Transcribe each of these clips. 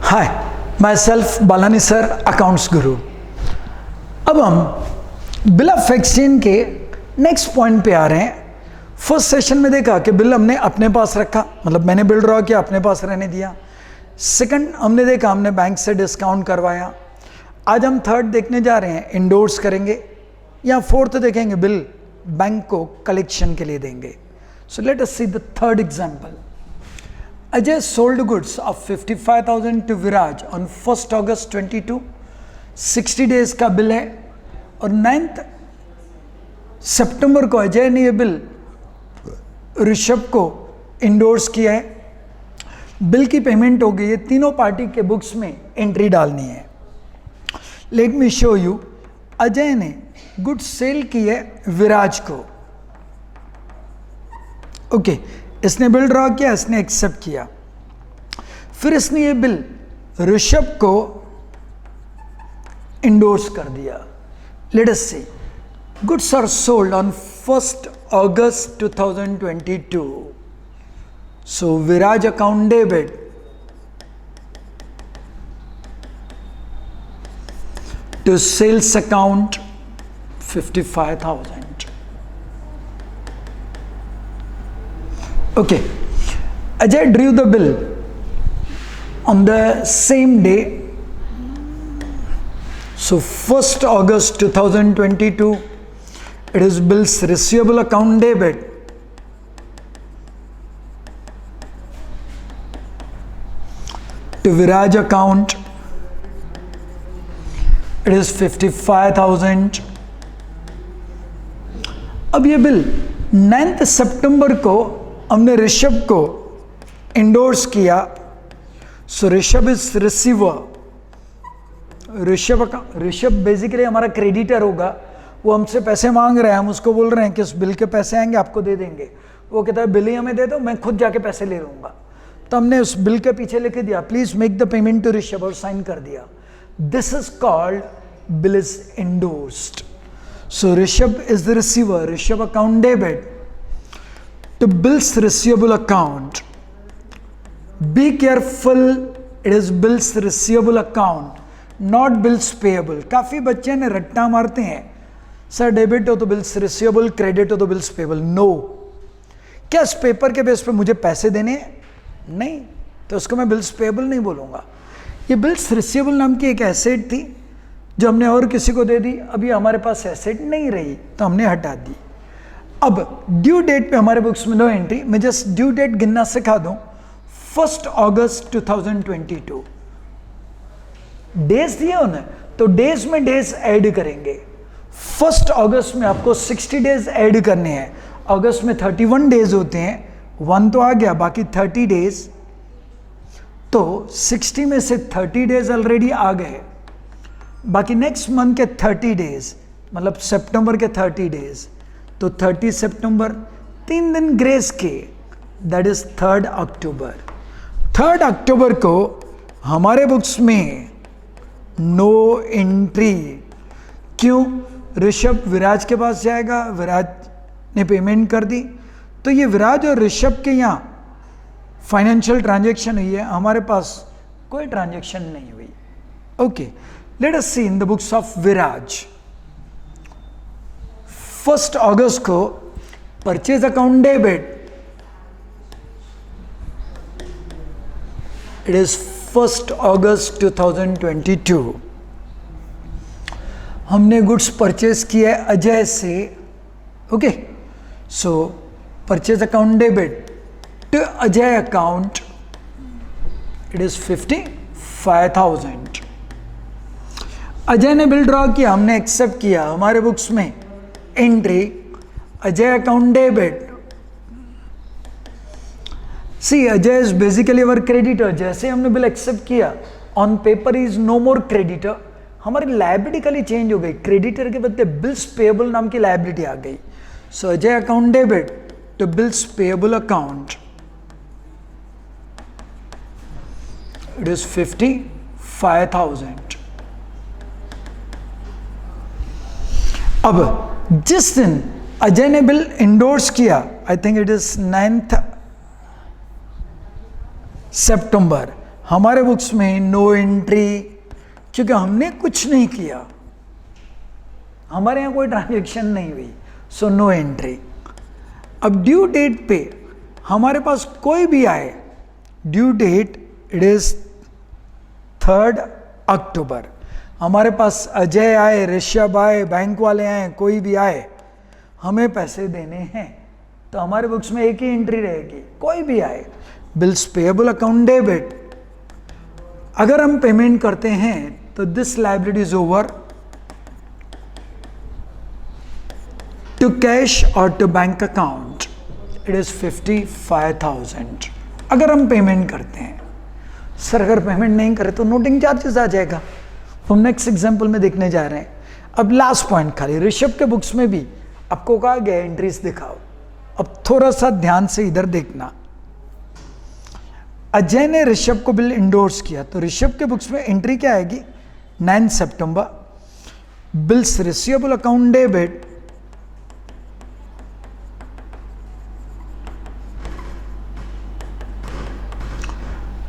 Hi, my self Balani sir, accounts गुरु। अब हम bill of exchange के नेक्स्ट पॉइंट पे आ रहे हैं। फर्स्ट सेशन में देखा कि बिल हमने अपने पास रखा, मतलब मैंने बिल ड्रॉ किया, अपने पास रहने दिया। सेकंड हमने देखा हमने बैंक से डिस्काउंट करवाया। आज हम थर्ड देखने जा रहे हैं, इंडोर्स करेंगे, या फोर्थ देखेंगे बिल बैंक को कलेक्शन के लिए देंगे। So let us see the third example. Ajay sold goods of 55,000 to Viraj on 1st August 22, 60 days का बिल है, और 9th सितंबर को अजय ने ये बिल ऋषभ को इंडोर्स किया है। बिल की पेमेंट हो गई है, तीनों पार्टी के बुक्स में एंट्री डालनी है। Let me show you. Ajay ने गुड्स सेल की है विराज को। ओके, इसने बिल ड्रॉ किया, इसने एक्सेप्ट किया। फिर इसने ये बिल ऋषभ को इंडोर्स कर दिया। Let us see. Goods are sold on 1st August 2022. So Viraj account debit to sales account 55,000. Okay, Ajay drew the bill on the same day. So 1st August 2022, it is bills receivable account debit to Viraj account. It is 55,000. अब ये bill 9th सितंबर को हमने ऋषभ को endorse किया। So Rishabh is receiver. Rishabh basically हमारा creditor होगा। वो हमसे पैसे मांग रहे हैं, हम उसको बोल रहे हैं कि उस बिल के पैसे आएंगे, आपको दे देंगे। वो कहता है बिल ही हमें दे दो, मैं खुद जाके पैसे ले लूंगा। तो हमने उस बिल के पीछे लिख दिया, please make the payment to Rishabh, और साइन कर दिया। This is called bill is endorsed. So Rishabh is the receiver, Rishabh account debit to bills receivable account. Be careful, it is bills receivable account, not bills payable. काफी बच्चे ने रट्टा मारते हैं, sir debit हो तो बिल्स रिसीवेबल, क्रेडिट हो तो बिल्स पेबल। नो, क्या इस पेपर के बेस पे मुझे पैसे देने हैं? नहीं, तो उसको मैं बिल्स पेबल नहीं बोलूंगा। ये बिल्स रिसीवेबल नाम की एक एसेट थी जो हमने और किसी को दे दी। अभी हमारे पास एसेट नहीं रही तो हमने हटा दी। अब ड्यू डेट पे हमारे बुक्स में नो एंट्री। मैं जस्ट ड्यू डेट गिनना सिखा दूं। 1st August 2022 डेज दिए उन्हें, तो डेज में डेज ऐड करेंगे। 1st August में आपको 60 डेज ऐड करने हैं। अगस्त में 31 डेज होते हैं, 1 तो आ गया, बाकी 30 डेज। तो 60 में से 30 डेज ऑलरेडी आ गए, बाकी नेक्स्ट मंथ के 30 डेज, मतलब सितंबर के 30 डेज। तो 30 सितंबर, 3 दिन ग्रेस के, that is 3rd October. 3rd अक्टूबर को हमारे बुक्स में नो एंट्री। क्यों? ऋषभ विराज के पास जाएगा, विराज ने पेमेंट कर दी, तो ये विराज और ऋषभ के यहाँ फाइनेंशियल ट्रांजैक्शन हुई है, हमारे पास कोई ट्रांजैक्शन नहीं हुई। Okay, let us see in the books of Viraj. 1st अगस्त को purchase account debit, it is 1st August 2022। हमने गुड्स परचेज किया है अजय से। Okay, so purchase account debit to Ajay account, it is 55,000। Ajay ने बिल ड्रॉ किया, हमने एक्सेप्ट किया, हमारे बुक्स में entry Ajay account debit. See, Ajay is basically our creditor. जैसे हमने बिल एक्सेप्ट किया, on paper is no more creditor, हमारी लायबिलिटी कल चेंज हो गई, क्रेडिटर के बदले बिल्स पेएबल नाम की लायबिलिटी आ गई। So Ajay account debit to bills payable account, it is 55,000। अब जिस दिन अजय ने बिल इंडोर्स किया, I think it is 9th सितंबर, हमारे बुक्स में नो एंट्री, क्योंकि हमने कुछ नहीं किया, हमारे यहाँ कोई ट्रांजैक्शन नहीं हुई, सो नो एंट्री। अब ड्यू डेट पे हमारे पास कोई भी आए, ड्यू डेट इट इज 3 अक्टूबर, हमारे पास अजय आए, ऋषभ आए, बैंक वाले आए, कोई भी आए, हमें पैसे देने हैं, तो हमारे बुक्स में एक ही एंट्री रहेगी, कोई भी आए, बिल्स पेएबल अकाउंट डेबिट। अगर हम पेमेंट करते हैं तो this liability is over to cash और to bank account, it is 55,000। अगर हम पेमेंट करते हैं, सर अगर पेमेंट नहीं करें तो नोटिंग चार्जेस आ जाएगा, हम नेक्स्ट एग्जांपल में देखने जा रहे हैं। अब लास्ट पॉइंट खाली, ऋषभ के बुक्स में भी आपको कहा गया एंट्रीज दिखाओ, अब थोड़ा सा ध्यान से इधर देखना। अजय ने ऋषभ को बिल इंडोर्स किया, तो ऋषभ के बुक्स में एंट्री क्या आएगी, 9 सितंबर, bills receivable account debit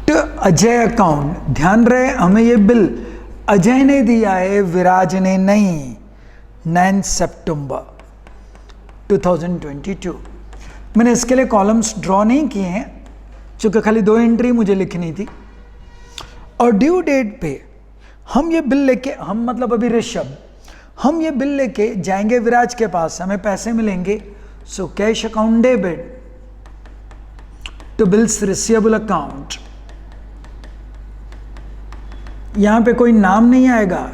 to Ajay account. ध्यान रहे हमें ये बिल अजय ने दिया है, विराज ने नहीं, 9 सितंबर 2022। मैंने इसके लिए कॉलम्स ड्रॉ नहीं किए हैं, क्योंकि खाली 2 एंट्री मुझे लिखनी थी। और ड्यू डेट पे हम ये बिल लेके, हम मतलब अभी ऋषभ, हम ये बिल लेके जाएंगे विराज के पास, हमें पैसे मिलेंगे, so cash account debit to bills receivable account. यहां पे कोई नाम नहीं आएगा,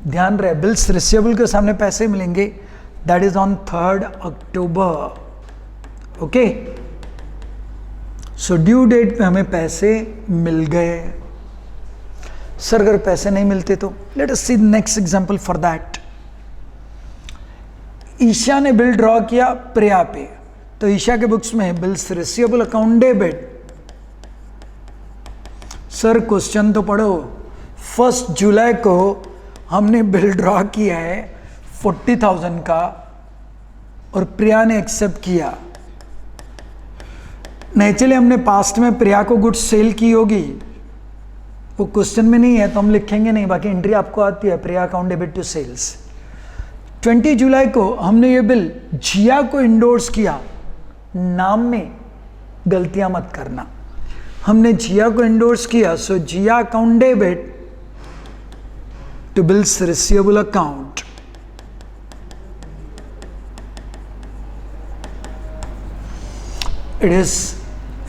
ध्यान रहे, बिल्स रिसीवेबल के सामने पैसे मिलेंगे, that is on 3 October, okay. So due date पे हमें पैसे मिल गए। सर अगर पैसे नहीं मिलते तो let us see next example for that. Isha ने बिल ड्रॉ किया प्रिया पे, तो ईशा के बुक्स में bills receivable account debit. Sir question तो पढ़ो, 1 जुलाई को हमने बिल ड्रॉ किया है 40,000 का और प्रिया ने एक्सेप्ट किया। नेचुरली हमने पास्ट में प्रिया को गुड्स सेल की होगी, वो क्वेश्चन में नहीं है तो हम लिखेंगे नहीं, बाकी एंट्री आपको आती है, प्रिया अकाउंट डेबिट टू सेल्स। 20 जुलाई को हमने ये बिल जिया को इंडोर्स किया, नाम में गलतियां मत करना, हमने जिया को इंडोर्स किया, so Jiya account debit to bills receivable account. It is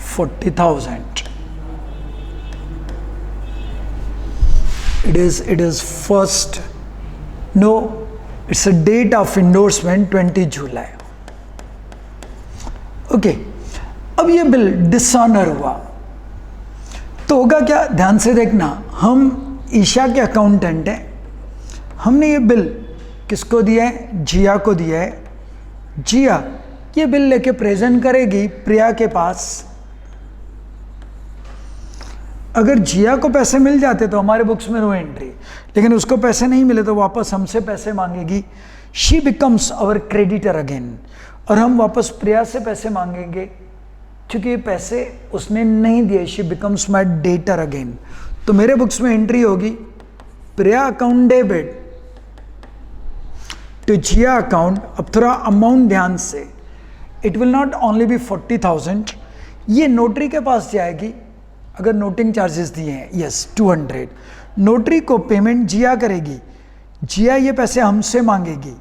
40,000. It is first, no, it's a date of endorsement 20 July, okay. अब ये बिल डिसऑनर हुआ तो होगा क्या, ध्यान से देखना, हम ईशा के अकाउंटेंट हैं, हमने ये बिल किसको दिया है, जिया को दिया है, जिया ये बिल लेके प्रेजेंट करेगी प्रिया के पास। अगर जिया को पैसे मिल जाते तो हमारे बुक्स में नो एंट्री, लेकिन उसको पैसे नहीं मिले तो वापस हमसे पैसे मांगेगी, she becomes our creditor again, और हम वापस प्रिया से पैसे मांगेंगे, क्योंकि ये पैसे उसने नहीं दिए, she becomes my debtor again. तो मेरे बुक्स में एंट्री होगी Priya account debit to Jiya account. अब थोड़ा अमाउंट ध्यान से, it will not only be 40,000, ये नोटरी के पास जाएगी, अगर नोटिंग चार्जेस दिए हैं, यस 200, नोटरी को पेमेंट जिया करेगी, जिया ये पैसे हमसे मांगेगी,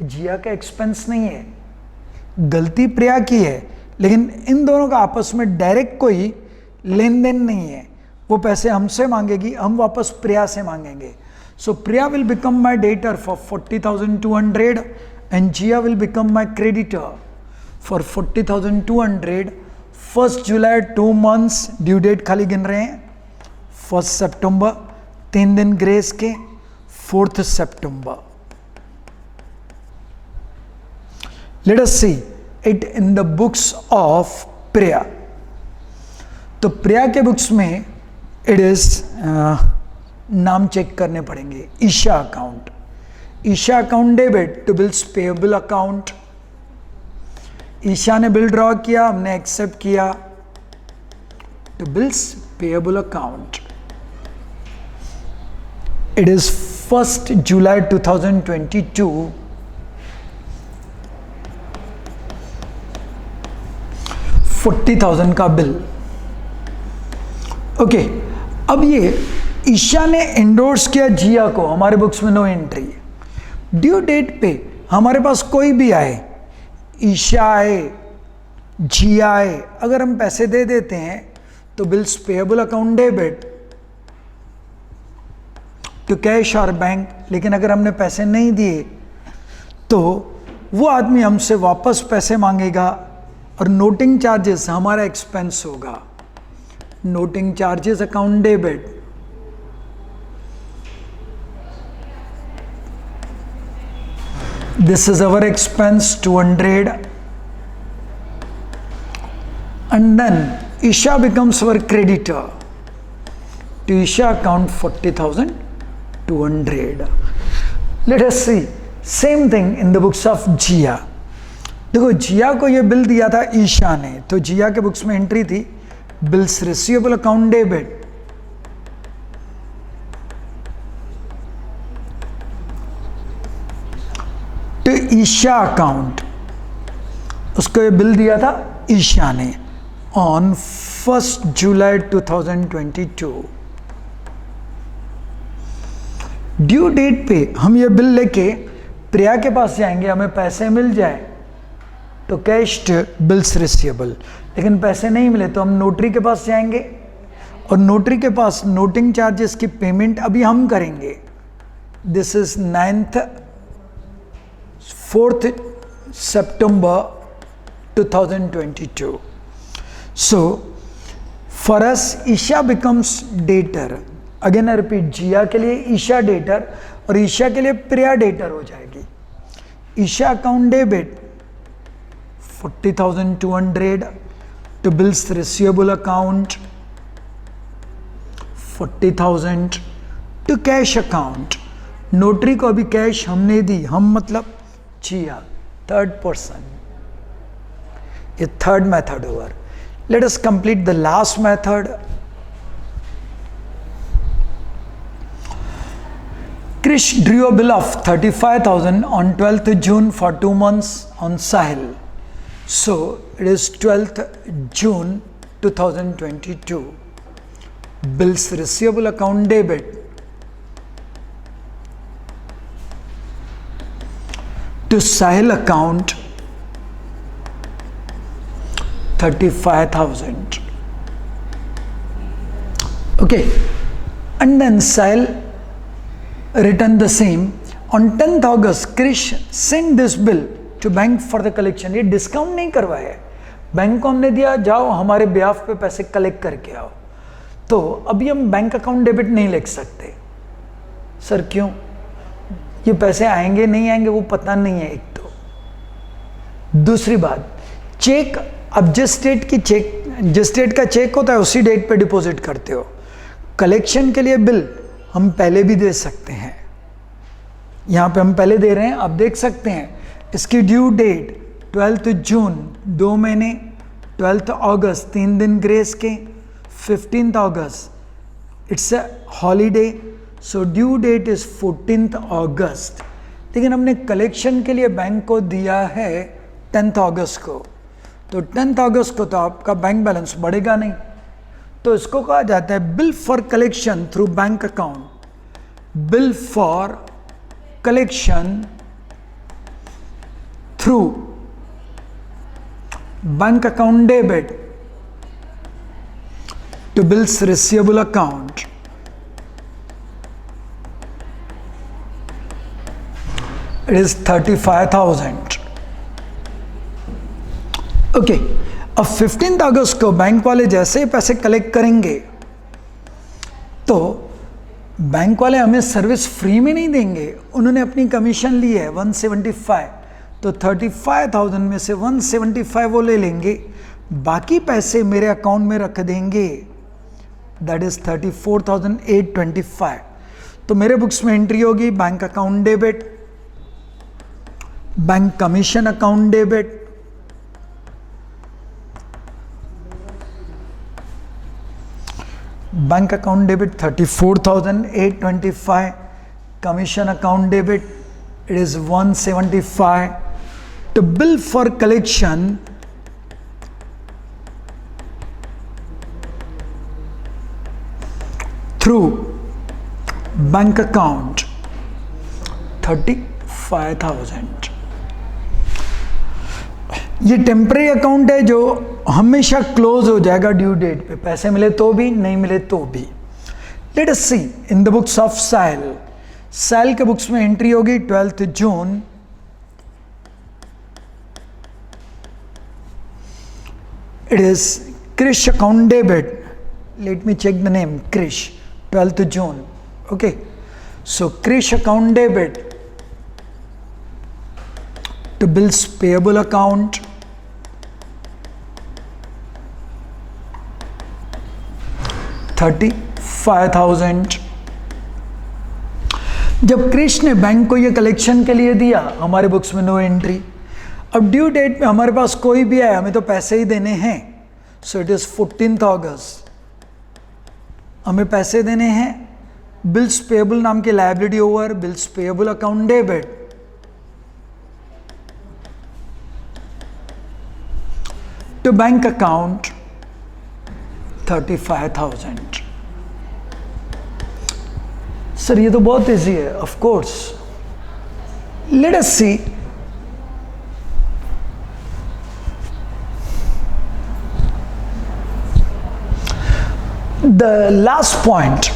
जिया का एक्सपेंस नहीं है, गलती प्रिया की है, लेकिन इन दोनों का आपस में डायरेक्ट कोई लेन देन नहीं है, वो पैसे हमसे मांगेगी, हम वापस प्रिया से मांगेंगे। So Priya will become my debtor for 40,200 and Jia will become my creditor for 40,200। 1 जुलाई 2 months, ड्यू डेट खाली गिन रहे हैं, 1 सितंबर 3 दिन ग्रेस के, 4 सितंबर। Let us see it in the books of Priya. तो प्रिया के बुक्स में इट इज, नाम चेक करने पड़ेंगे, Isha account, Isha account debit to bills payable account. Isha ने बिल ड्रॉ किया, हमने एक्सेप्ट किया, to bills payable account. It is 1st July 2022. 40,000 का बिल. ओके, अब ये ईशा ने एंडोर्स किया जिया को, हमारे बुक्स में नो एंट्री. ड्यू डेट पे हमारे पास कोई भी आए, ईशा आए, जिया आए, अगर हम पैसे दे देते हैं तो bills payable account debit to cash और बैंक. लेकिन अगर हमने पैसे नहीं दिए तो वो आदमी हमसे वापस पैसे मांगेगा और नोटिंग चार्जेस हमारा एक्सपेंस होगा. Noting charges account debit. This is our expense 200, and then Isha becomes our creditor. To Isha account 40,200. Let us see same thing in the books of Jia. देखो जिया को ये बिल दिया था ईशा ने, तो जिया के बुक्स में एंट्री थी बिल्स रिसीवेबल अकाउंट डेबिट. तो ईशा अकाउंट, उसको ये बिल दिया था ईशा ने on 1st July 2022. Due date पे हम ये बिल लेके प्रिया के पास जाएंगे, हमें पैसे मिल जाए तो कैश बिल्स रिसीवेबल. लेकिन पैसे नहीं मिले तो हम नोटरी के पास जाएंगे और नोटरी के पास नोटिंग चार्जेस की पेमेंट अभी हम करेंगे. This is 4th September 2022. So for us Isha becomes debtor. Again I repeat, जिया के लिए ईशा डेटर और ईशा के लिए प्रिया डेटर हो जाएगी. Isha account debit 40,200 to bills receivable account 40,000 to cash account. Notary को अभी कैश हमने दी, हम मतलब जिया, थर्ड पर्सन. ये third method over. Let us complete the last method. Krish drew a bill of 35,000 on 12th June for 2 months on Sahil. So it is 12th June 2022. Bills receivable account debit. To Sahil account 35,000. Okay, and then Sahil return the same. On 10th August, Krish sent this bill to bank for the collection. ये discount नहीं करवाया है, bank को हमने दिया जाओ हमारे ब्याफ पे पैसे कलेक्ट करके आओ. तो अभी हम बैंक अकाउंट डेबिट नहीं लिख सकते. सर क्यों? ये पैसे आएंगे नहीं आएंगे वो पता नहीं है. एक तो दूसरी बात, चेक अब जिस डेट का चेक होता है उसी डेट पे डिपॉजिट करते हो. कलेक्शन के लिए बिल हम पहले भी दे सकते हैं. यहाँ पे हम पहले दे रहे हैं, आप देख सकते हैं. इसकी ड्यू डेट 12th जून 2 महीने, 12th अगस्त 3 दिन ग्रेस के, 15th August it's a holiday. So due date is 14th August. लेकिन हमने कलेक्शन के लिए बैंक को दिया है 10th अगस्त को, तो 10th अगस्त को तो आपका बैंक बैलेंस बढ़ेगा नहीं. तो इसको कहा जाता है bill for collection through bank account. Bill for collection through bank account debit to bills receivable account. It is 35,000. Okay, अब 15 अगस्त को बैंक वाले जैसे ही पैसे कलेक्ट करेंगे तो बैंक वाले हमें सर्विस फ्री में नहीं देंगे, उन्होंने अपनी कमीशन ली है 175. तो 35,000 में से 175 वो ले लेंगे, बाकी पैसे मेरे अकाउंट में रख देंगे. That is 34,825. तो मेरे बुक्स में एंट्री होगी bank account debit, bank commission account debit, bank account debit 34,825, commission account debit it is 175. To bill for collection through bank account 35,000. ये टेम्परेरी अकाउंट है जो हमेशा क्लोज हो जाएगा ड्यू डेट पे, पैसे मिले तो भी नहीं मिले तो भी. Let us see in the books of साइल. साइल के बुक्स में एंट्री होगी 12th जून. It is Krish account debit. Let me check the name. Krish, 12th जून. Okay, so Krish account debit to bills payable account, $35,000. जब क्रिश ने बैंक को ये कलेक्शन के लिए दिया, हमारे बुक्स में नो एंट्री. अब ड्यू डेट में हमारे पास कोई भी आया, हमें तो पैसे ही देने हैं. सो इट इज 14th अगस्त, हमें पैसे देने हैं. बिल्स पेएबल नाम की liability over bills payable account debit to bank account 35,000. Sir ये तो बहुत इजी है. Of course, late us see the last point.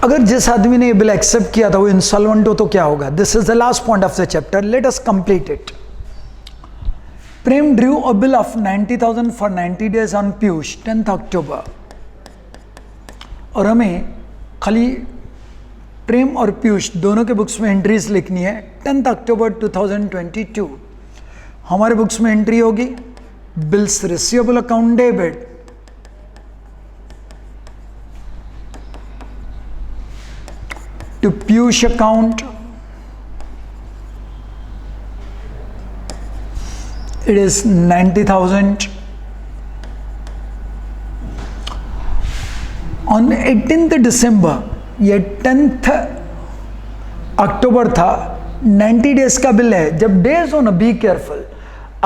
अगर जिस आदमी ने ये बिल एक्सेप्ट किया था वो इंसॉल्वेंट हो तो क्या होगा. This is the last point of the chapter. Late us complete it. Prem drew a bill of 90,000 for 90 days on Piyush 10th October. और हमें खाली प्रेम और पीयूष दोनों के बुक्स में एंट्रीज लिखनी है. 10th October 2022 हमारे बुक्स में एंट्री होगी bills receivable account debit to Piyush account. It is 90,000. On 18th December, ये 10th अक्टूबर था. 90 डेज का बिल है. जब डेज हो ना, बी केयरफुल.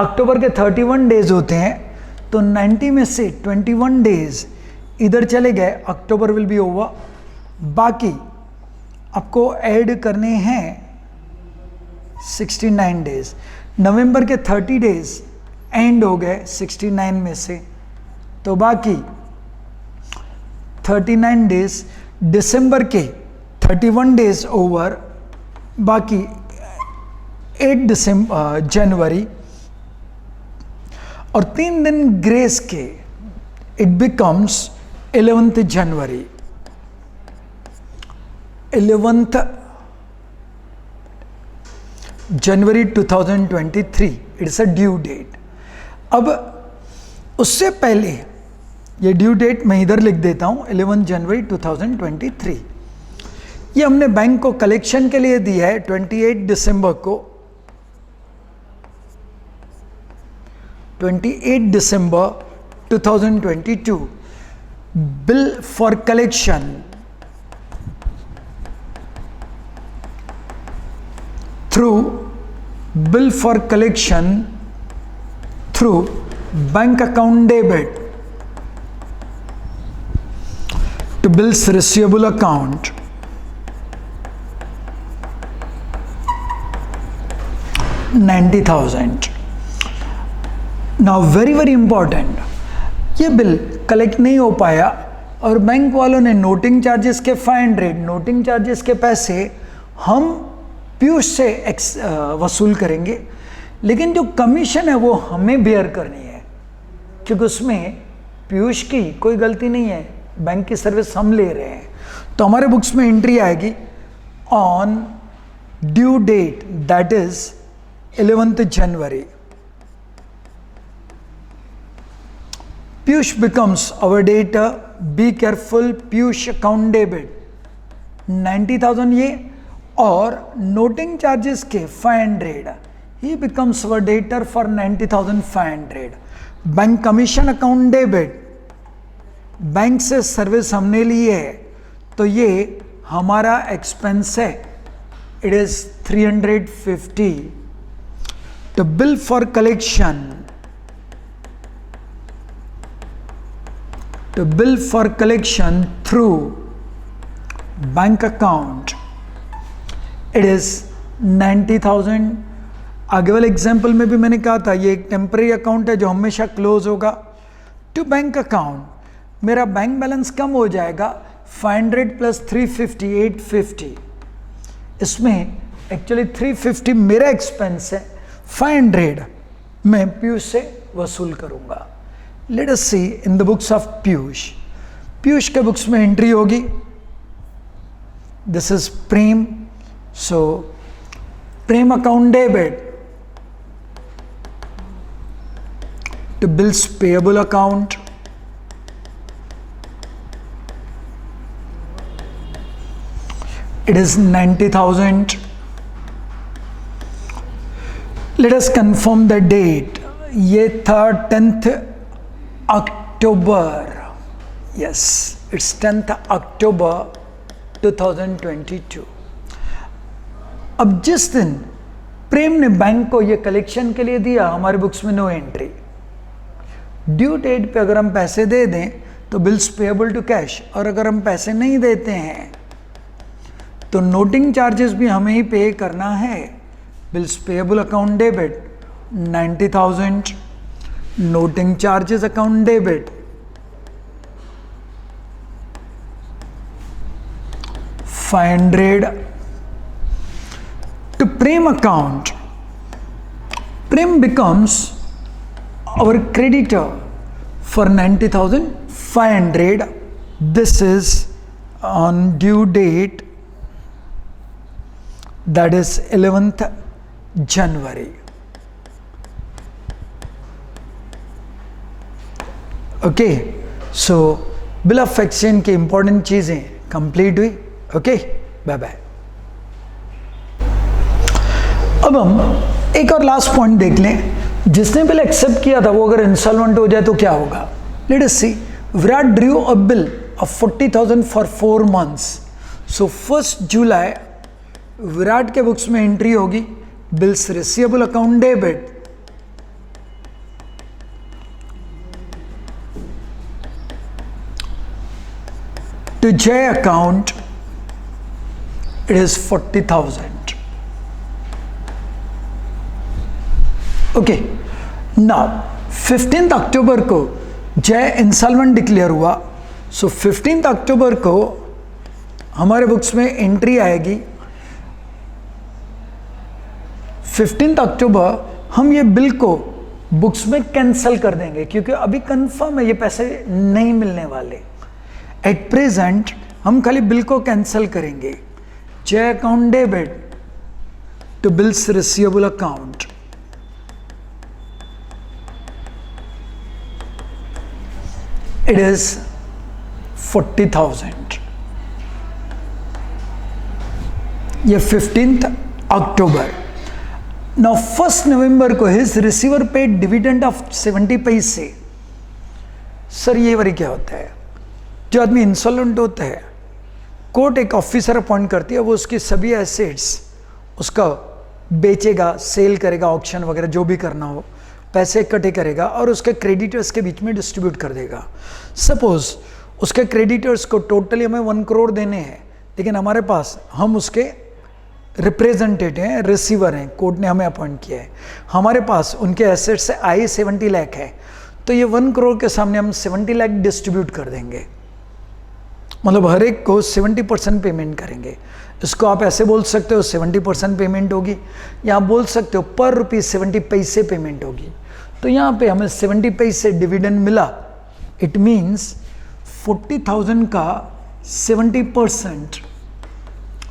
अक्टूबर के 31 डेज होते हैं, तो 90 में से 21 डेज इधर चले गए. अक्टूबर विल बी ओवर. बाकी आपको ऐड करने हैं 69 डेज. नवंबर के 30 डेज एंड हो गए 69 में से, तो बाकी 39 डेज. दिसंबर के 31 डेज ओवर, बाकी 8 जनवरी और 3 दिन ग्रेस के. It becomes 11th January. 11th January 2023 it's a due date. अब उससे पहले ये ड्यू डेट मैं इधर लिख देता हूँ 11 जनवरी 2023. ये हमने बैंक को कलेक्शन के लिए दिया है 28 दिसंबर को. 28 दिसंबर 2022 bill for collection through bill for collection through bank account debit to bills receivable account. 90,000. Now very important, ये बिल कलेक्ट नहीं हो पाया और बैंक वालों ने नोटिंग चार्जेस के 500 नोटिंग चार्जेस के पैसे हम पीयूष से वसूल करेंगे, लेकिन जो कमीशन है वो हमें बेयर करनी है, क्योंकि उसमें पीयूष की कोई गलती नहीं है. बैंक की सर्विस हम ले रहे हैं. तो हमारे बुक्स में एंट्री आएगी on due date, that is 11th January. Piyush becomes our debtor. Be careful. Piyush account debit 90,000 ये, और नोटिंग चार्जेस के 500. He becomes our debtor for 90,500. Bank commission account debit bank से सर्विस हमने ली है तो ये हमारा एक्सपेंस है, it is 350. The bill for collection, the bill for collection through bank account, it is 90,000. आगे वाले एग्जाम्पल में भी मैंने कहा था ये एक टेम्पररी अकाउंट है जो हमेशा क्लोज होगा. टू बैंक अकाउंट, मेरा बैंक बैलेंस कम हो जाएगा 500 प्लस 350, 850. इसमें एक्चुअली 350 मेरा एक्सपेंस है, 500 मैं पीयूष से वसूल करूंगा. Let us see in the books of Piyush. Piyush के बुक्स में एंट्री होगी, this is Prem, so Prem account debit to bills payable account, it is 90,000. Let us confirm the date. ये था 10th October. Yes, it's 10th October 2022. अब जिस दिन प्रेम ने bank को ये कलेक्शन के लिए दिया, हमारे बुक्स में नो एंट्री. ड्यू डेट पे अगर हम पैसे दे दें तो बिल्स पेएबल टू कैश, और अगर हम पैसे नहीं देते हैं तो नोटिंग चार्जेस भी हमें ही पे करना है. Bills payable account debit 90,000, noting charges account debit 500. to Prem account, Prem becomes our creditor for 90,500. This is on due date, that is 11th January. Okay, so bill of exchange की important चीजें complete हुई. Okay, bye bye. अब हम एक और last point देख लें. जिसने बिल एक्सेप्ट किया था वो अगर इंस्टॉलमेंट हो जाए तो क्या होगा. Let us see. Virat drew a bill of 40,000 for 4 months. So 1st July Virat के बुक्स में एंट्री होगी, bills receivable account debit to J account, it is 40,000. Okay, now 15th October को J इंसॉल्वेंट डिक्लेयर हुआ. सो 15th October को हमारे books में entry आएगी. 15th October हम ये बिल को बुक्स में कैंसिल कर देंगे क्योंकि अभी कंफर्म है ये पैसे नहीं मिलने वाले. एट प्रेजेंट हम खाली बिल को कैंसिल करेंगे. J account debit to bills receivable account, it is 40,000. ये 15th October. Now 1st November को his receiver paid dividend of 70 पैसे. सर ये बारी क्या होता है. जो आदमी इंसॉल्वेंट होता है, कोर्ट एक ऑफिसर अपॉइंट करती है, वो उसकी सभी एसेट्स उसका बेचेगा, सेल करेगा, ऑक्शन वगैरह जो भी करना हो, पैसे इकट्ठे करेगा और उसके क्रेडिटर्स के बीच में डिस्ट्रीब्यूट कर देगा. सपोज उसके क्रेडिटर्स को टोटली हमें 1 crore देने हैं, लेकिन हमारे पास हम उसके रिप्रेजेंटेटिव हैं, रिसीवर हैं, कोर्ट ने हमें अपॉइंट किया है, हमारे पास उनके एसेट्स से आए 70 लाख है, तो ये 1 crore के सामने हम 70 लाख डिस्ट्रीब्यूट कर देंगे. मतलब हर एक को 70% पेमेंट करेंगे. इसको आप ऐसे बोल सकते हो 70% पेमेंट होगी, या आप बोल सकते हो पर रुपीज़ 70 पैसे पेमेंट होगी. तो यहाँ पे हमें 70 पैसे डिविडेंड मिला. इट मीन्स 40,000 का 70%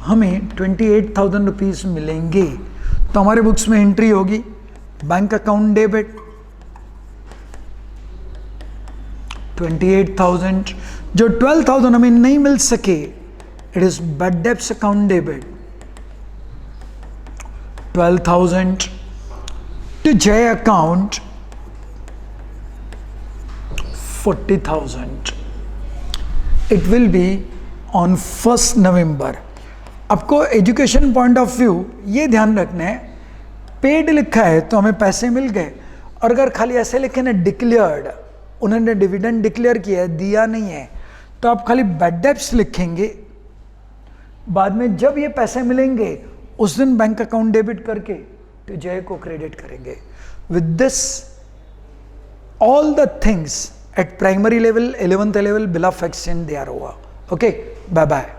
हमें 28,000 रुपीज़ मिलेंगे. तो हमारे बुक्स में एंट्री होगी बैंक अकाउंट डेबिट 28,000. जो 12,000 हमें नहीं मिल सके, it is bad debts account debit 12,000 to J account 40,000. It will be on 1 November. आपको एजुकेशन पॉइंट ऑफ व्यू ये ध्यान रखना है, पेड लिखा है तो हमें पैसे मिल गए, और अगर खाली ऐसे लिखे ना डिक्लेयर्ड, उन्होंने डिविडेंड डिक्लेयर किया है, दिया नहीं है, तो आप खाली बैड डेब्ट्स लिखेंगे, बाद में जब ये पैसे मिलेंगे उस दिन बैंक अकाउंट डेबिट करके तो जय को क्रेडिट करेंगे। With this all the things at primary level, 11th level, bill of exchange they are over. Okay, bye bye.